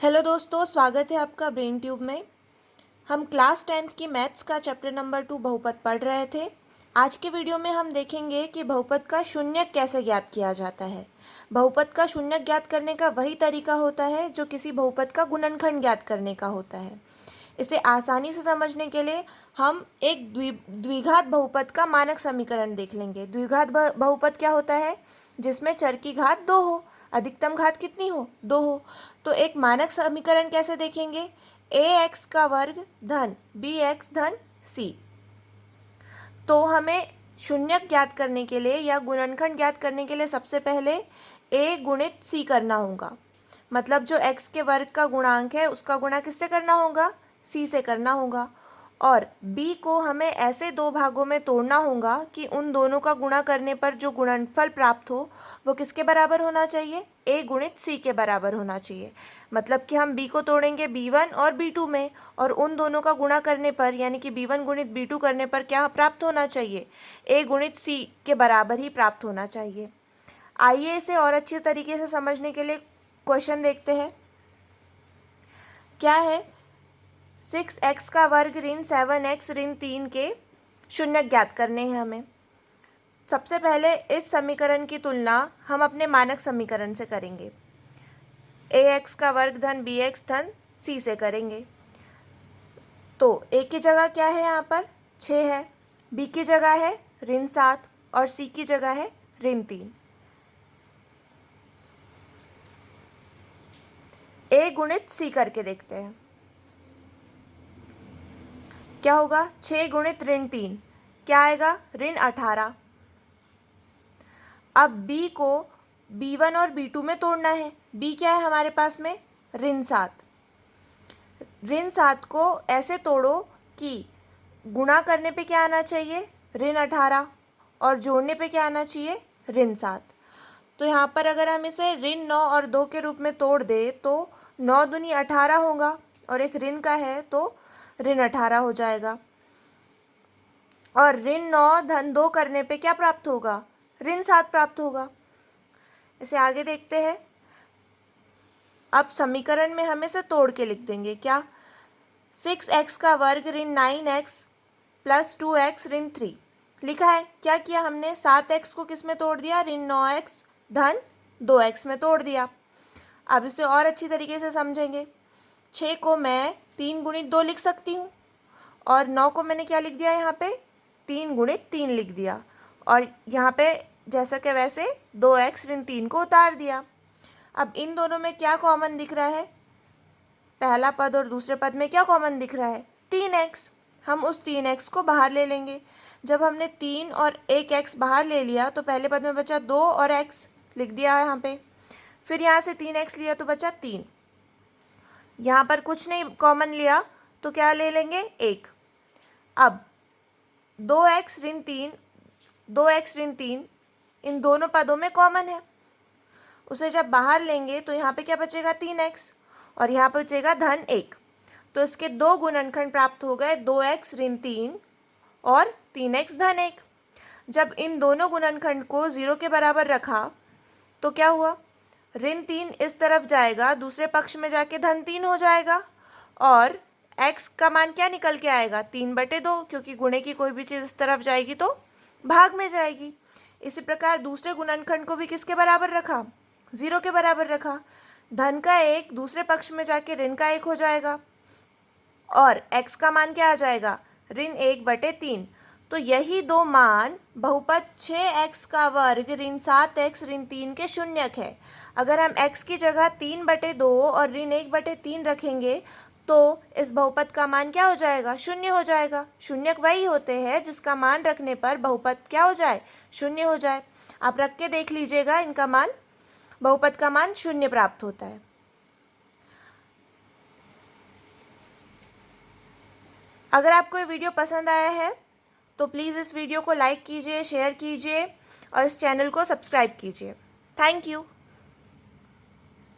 Hello दोस्तों, स्वागत है आपका ब्रेन ट्यूब में। हम क्लास 10th की मैथ्स का चैप्टर नंबर 2 बहुपद पढ़ रहे थे। आज के वीडियो में हम देखेंगे कि बहुपद का शून्यक कैसे ज्ञात किया जाता है। बहुपद का शून्यक ज्ञात करने का वही तरीका होता है जो किसी बहुपद का गुणनखंड ज्ञात करने का होता है। इसे आसानी से समझने के लिए हम एक द्विघात बहुपद का मानक समीकरण देख लेंगे। द्विघात बहुपद क्या होता है? जिसमें चर की घात 2 हो, अधिकतम घात कितनी हो? 2 हो। तो एक मानक समीकरण कैसे देखेंगे? ax का वर्ग धन bx धन c। तो हमें शून्यक ज्ञात करने के लिए या गुणनखंड ज्ञात करने के लिए सबसे पहले a गुणित c करना होगा। मतलब जो x के वर्ग का गुणांक है उसका गुणा किससे करना होगा? c से करना होगा। और b को हमें ऐसे दो भागों में तोड़ना होगा कि उन दोनों का गुणा करने पर जो गुणनफल प्राप्त हो वो किसके बराबर होना चाहिए? a गुणित c के बराबर होना चाहिए। मतलब कि हम b को तोड़ेंगे b1 और b2 में, और उन दोनों का गुणा करने पर यानी कि b1 गुणित b2 करने पर क्या प्राप्त होना चाहिए? a गुणित c के बराबर ही प्राप्त होना चाहिए। आइए इसे और अच्छे तरीके से समझने के लिए क्वेश्चन देखते हैं। क्या है? 6x का वर्ग ऋण 7x ऋण 3 के शून्यक ज्ञात करने हैं हमें। सबसे पहले इस समीकरण की तुलना हम अपने मानक समीकरण से करेंगे। ax का वर्ग धन bx धन c से करेंगे। तो a की जगह क्या है? यहाँ पर 6 है, b की जगह है ऋण 7 और c की जगह है ऋण 3। a गुणित c करके देखते हैं क्या होगा। 6 गुणित ऋण 3 क्या आएगा? ऋण 18। अब b को b1 और b2 में तोड़ना है। b क्या है हमारे पास में? ऋण 7। ऋण 7 को ऐसे तोड़ो कि गुणा करने पे क्या आना चाहिए? ऋण 18, और जोड़ने पे क्या आना चाहिए? ऋण 7। तो यहाँ पर अगर हम इसे ऋण 9 और 2 के रूप में तोड़ दे तो 9 दूनी 18 होगा, और एक ऋण का है तो ऋण 18 हो जाएगा। और ऋण 9 धन 2 करने पे क्या प्राप्त होगा? ऋण 7 प्राप्त होगा। इसे आगे देखते हैं। अब समीकरण में हम इसे तोड़ के लिख देंगे। क्या? 6x का वर्ग ऋण 9x प्लस 2x ऋण 3 लिखा है। क्या किया हमने? 7x को किस में तोड़ दिया? ऋण 9x धन 2x में तोड़ दिया। अब इसे और अच्छी तरीके से समझेंगे। 6 को मैं 3 गुणित 2 लिख सकती हूँ, और 9 को मैंने क्या लिख दिया यहाँ पे? 3 गुणित 3 लिख दिया, और यहाँ पे जैसा कि वैसे 2x ऋण 3 को उतार दिया। अब इन दोनों में क्या कॉमन दिख रहा है? पहला पद और दूसरे पद में क्या कॉमन दिख रहा है? 3x। हम उस 3x को बाहर ले लेंगे। जब हमने 3 और 1x बाहर ले लिया तो पहले पद में बचा 2 और x लिख दिया है यहाँ पे। फिर यहाँ से 3x लिया तो बचा 3। यहाँ पर कुछ नहीं कॉमन लिया तो क्या ले लेंगे? 1। अब 2x ऋण 3 इन दोनों पदों में कॉमन है। उसे जब बाहर लेंगे तो यहाँ पे क्या बचेगा? 3x, और यहाँ पर बचेगा धन 1। तो इसके दो गुणनखंड प्राप्त हो गए, 2x ऋण 3 और 3x धन 1। जब इन दोनों गुणनखंड को 0 के बराबर रखा तो क्या हुआ? ऋण 3 इस तरफ जाएगा, दूसरे पक्ष में जाके धन 3 हो जाएगा, और x का मान क्या निकल के आएगा? 3/2, क्योंकि गुणे की कोई भी चीज़ इस तरफ जाएगी तो भाग में जाएगी। इसी प्रकार दूसरे गुणनखंड को भी किसके बराबर रखा? 0 के बराबर रखा। धन का 1 दूसरे पक्ष में जाके ऋण का 1 हो जाएगा, और x का मान क्या आ जाएगा? ऋण 1/3। तो यही दो मान बहुपद 6x का वर्ग ऋण 7x ऋण 3 के शून्यक है। अगर हम x की जगह 3/2 और ऋण 1/3 रखेंगे तो इस बहुपद का मान क्या हो जाएगा? शून्य हो जाएगा। शून्यक वही होते हैं जिसका मान रखने पर बहुपद क्या हो जाए? शून्य हो जाए। आप रख के देख लीजिएगा, इनका मान, बहुपद का मान शून्य प्राप्त होता है। अगर आपको ये वीडियो पसंद आया है तो प्लीज़ इस वीडियो को लाइक कीजिए, शेयर कीजिए और इस चैनल को सब्सक्राइब कीजिए। Thank you.